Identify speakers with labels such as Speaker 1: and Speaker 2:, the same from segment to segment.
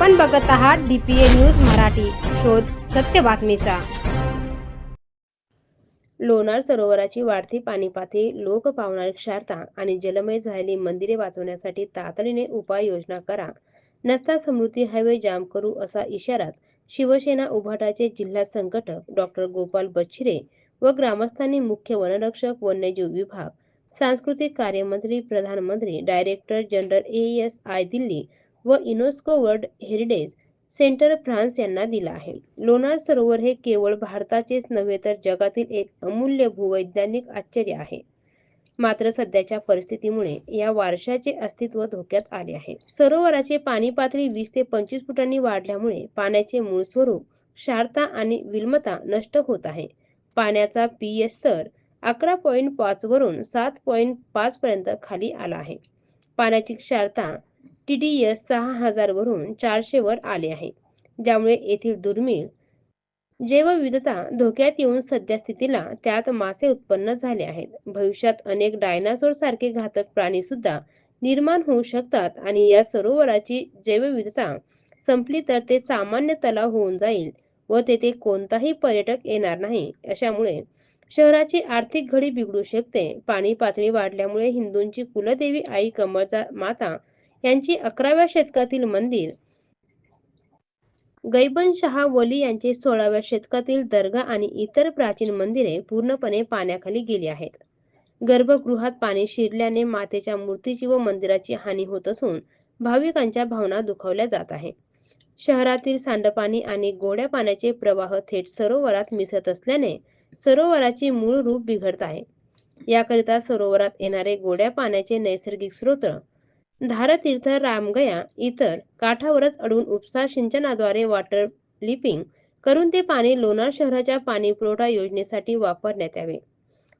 Speaker 1: आपण बघत आहात DPA न्यूज मराठी, शोध सत्य बातमीचा।
Speaker 2: लोणार सरोवराची वाढती पाणी पातळी, लोक पावणारी क्षारता आणि जलमय झालेली मंदिरे वाचवण्यासाठी तातडीने उपाययोजना करा, नसता समृद्धी हायवे जाम करू, असा इशाराच शिवसेना उभाटाचे जिल्हा संघटक डॉक्टर गोपाल बच्छिरे व ग्रामस्थांनी मुख्य वनरक्षक, वन्यजीव विभाग, सांस्कृतिक कार्यमंत्री, प्रधानमंत्री, डायरेक्टर जनरल ASI दिल्ली व UNESCO world heritage centre France यांना दिला आहे। लोणार सरोवर हे केवळ भारताचेच नव्हे तर जगातील एक अमूल्य भूवैज्ञानिक आश्चर्य आहे। मात्र सध्याच्या परिस्थितीमुळे या वारशाचे अस्तित्व धोक्यात आले आहे। सरोवराचे पाणी पातळी 20 ते 25 फुटांनी वाढल्यामुळे पाण्याचे मूळ स्वरूप, क्षारता आणि विलमता नष्ट होत आहे। पाण्याचा pH स्तर 11.5 वरून 7.5 पर्यंत खाली आला आहे। पाण्याची क्षारता TDS 6000 वरून 400 वर आले आहे, ज्यामुळे येथील दुर्मिळ जैवविविधता धोक्यात येऊन सध्या स्थितीला त्यात मासे उत्पन्न झाले आहेत। भविष्यात अनेक डायनासोर सारखे घातक प्राणी सुद्धा निर्माण होऊ शकतात आणि या सरोवराची जैवविविधता संपली तर ते सामान्य तलाव होऊन जाईल व तेथे कोणताही पर्यटक येणार नाही। अशामुळे शहराची आर्थिक घडी बिघडू शकते। पाणी पातळी वाढल्यामुळे हिंदूंची कुलदेवी आई कमळचा माता यांची 11व्या शतकातील मंदिर, गैबन शाह वली यांचे 16व्या शतकातील दर्गा आणि इतर प्राचीन मंदिरे पूर्णपणे पाण्याखाली गेली आहेत। गर्भगृहात पाणी शिरल्याने मातेच्या मूर्तीची व मंदिराची हानी होत असून भाविकांच्या भावना दुखावल्या जात आहे। शहरातील सांडपाणी आणि गोड्या पाण्याचे प्रवाह थेट सरोवरात मिसळत असल्याने सरोवराचे मूळ रूप बिघडत आहे। याकरिता सरोवरात येणारे गोड्या पाण्याचे नैसर्गिक स्रोत धारतीर्थ, रामगया इतर काठावरच अडवून उपसा सिंचनाद्वारे वॉटर लिफ्टिंग करून ते पाणी लोणार शहराच्या पाणी पुरवठा योजनेसाठी वापरण्यात यावे।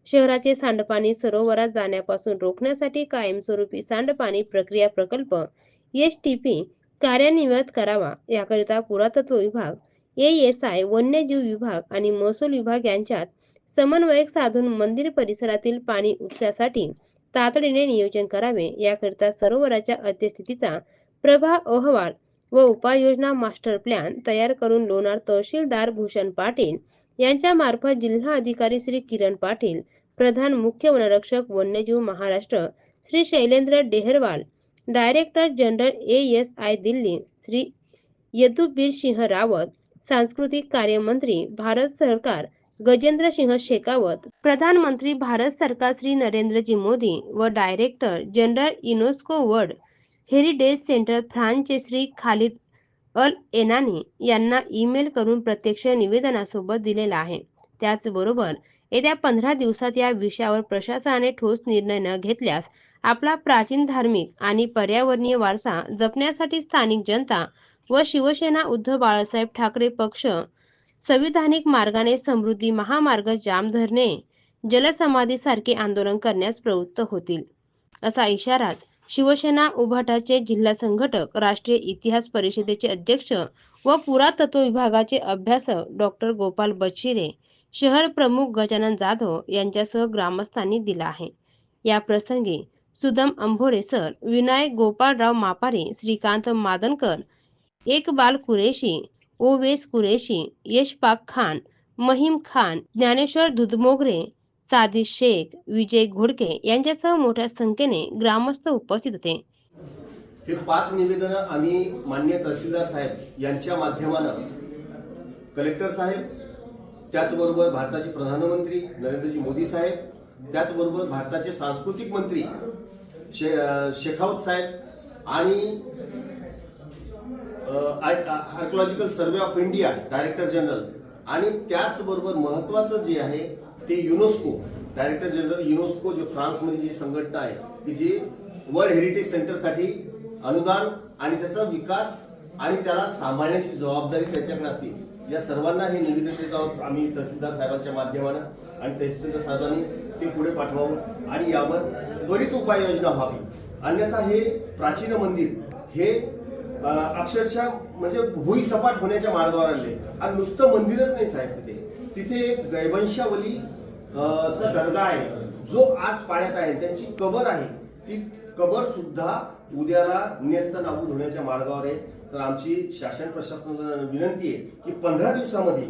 Speaker 2: शहराचे सांडपाणी सरोवरात जाण्यापासून रोखण्यासाठी कायमस्वरूपी सांडपाणी प्रक्रिया प्रकल्प STP कार्यान्वित करावा। याकरिता पुरातत्व विभाग, ASI, वन्यजीव विभाग आणि महसूल विभाग यांच्यात समन्वय साधून मंदिर परिसरातील पाणी उपशासाठी तातडीने नियोजन करावे। याकरिता सरोवराच्या अद्यस्थितीचा प्रभाव अहवाल व उपाययोजना मास्टर प्लॅन तयार करून लोणार तहसीलदार भूषण पाटील यांच्या मार्फत जिल्हा अधिकारी श्री किरण पाटील, प्रधान मुख्य वनरक्षक वन्यजीव Maharashtra Shri Shailendra Deharwal, director general ASI Delhi Shri Yadubir Singh Rawat, सांस्कृतिक कार्यमंत्री भारत सरकार गजेंद्र सिंह शेखावत, प्रधानमंत्री भारत सरकार श्री नरेंद्रजी मोदी व director general UNESCO world heritage centre फ्रान्सचे श्री खालिद अल एनानी यांना ईमेल करून प्रत्यक्ष निवेदनासोबत दिलेला आहे। त्याचबरोबर येत्या 15 दिवसात या विषयावर प्रशासनाने ठोस निर्णय न घेतल्यास आपला प्राचीन धार्मिक आणि पर्यावरणीय वारसा जपण्यासाठी स्थानिक जनता व शिवसेना उद्धव बाळासाहेब ठाकरे पक्ष संविधानिक मार्गाने समृद्धी महामार्ग जाम धरणे, जलसमाधी सारखे आंदोलन करण्यास प्रवृत्त होतील, असा इशाराच शिवसेना उभाटाचे जिल्हा संघटक, राष्ट्रीय इतिहास परिषदेचे अध्यक्ष व पुरातत्व विभागाचे अभ्यासक डॉक्टर गोपाल बच्छिरे, शहर प्रमुख गजानन जाधव यांच्यासह ग्रामस्थांनी दिला आहे। या प्रसंगी सुदम अंभोरे सर, विनायक गोपाळराव मापारी, श्रीकांत मादनकर, इकबाल कुरेशी, ओवेस कुरेशी, यशपाक खान, महिम खान, ज्ञानेश्वर दुधमोगरे, सादिक शेख, विजय घोडके यांच्यासह मोठ्या संख्येने ग्रामस्थ उपस्थित होते।
Speaker 3: हे 5 निवेदन आम्ही माननीय तहसीलदार साहेब यांच्या माध्यमानं कलेक्टर साहेब, त्याचबरोबर भारताचे प्रधानमंत्री नरेंद्रजी मोदी साहेब, त्याचबरोबर भारताचे सांस्कृतिक मंत्री शेखावत साहेब आणि archaeological survey of India director general आणि त्याचबरोबर महत्त्वाचं जे आहे ते युनेस्को डायरेक्टर जनरल युनेस्को, जे फ्रान्समध्ये जी संघटना आहे की जी वर्ल्ड हेरिटेज सेंटरसाठी अनुदान आणि त्याचा विकास आणि त्याला सांभाळण्याची जबाबदारी त्याच्याकडे असते। या सर्वांना हे निवेदन देत आहोत आम्ही तहसीलदार साहेबांच्या माध्यमानं आणि तहसीलदार साहेबांनी ते पुढे पाठवावं आणि यावर त्वरित उपाययोजना व्हावी, अन्यथा हे प्राचीन मंदिर हे अक्षरशः म्हणजे भुईसपाट होण्याच्या मार्गावर आले। आणि नुसतं मंदिरच नाही साहेब, तिथे एक गैबनशावली चा दर्गा आहे जो आज पाण्यात आहे, त्यांची कबर आहे, ती कबर सुद्धा उद्याला नेस्त नाबूद होण्याच्या मार्गावर आहे. तर आमची शासन प्रशासनाला विनंती आहे की 15 दिवसामध्ये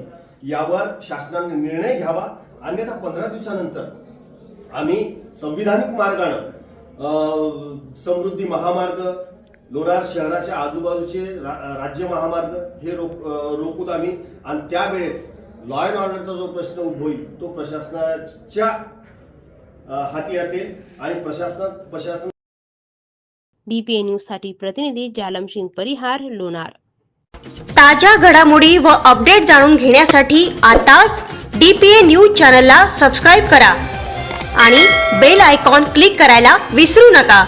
Speaker 3: यावर शासनाने निर्णय घ्यावा. अन्यथा 15 दिवसानंतर आम्ही संविधानिक मार्गाने समृद्धी महामार्ग, लोणार शहराच्या आजूबाजूचे राज्य महामार्ग हे रोखूत आम्ही. आणि त्यावेळेस लॉ अँड ऑर्डरचा जो प्रश्न उद्भवेल तो प्रशासनाच्या हाती असेल आणि प्रशासन
Speaker 2: DPA न्यूज साठी प्रतिनिधी जालमसिंग परिहार, लोणार.
Speaker 4: ताज्या घडामोडी व अपडेट जाणून घेण्यासाठी आताच DPA न्यूज चॅनलला सबस्क्राईब करा आणि बेल आयकॉन क्लिक करायला विसरू नका.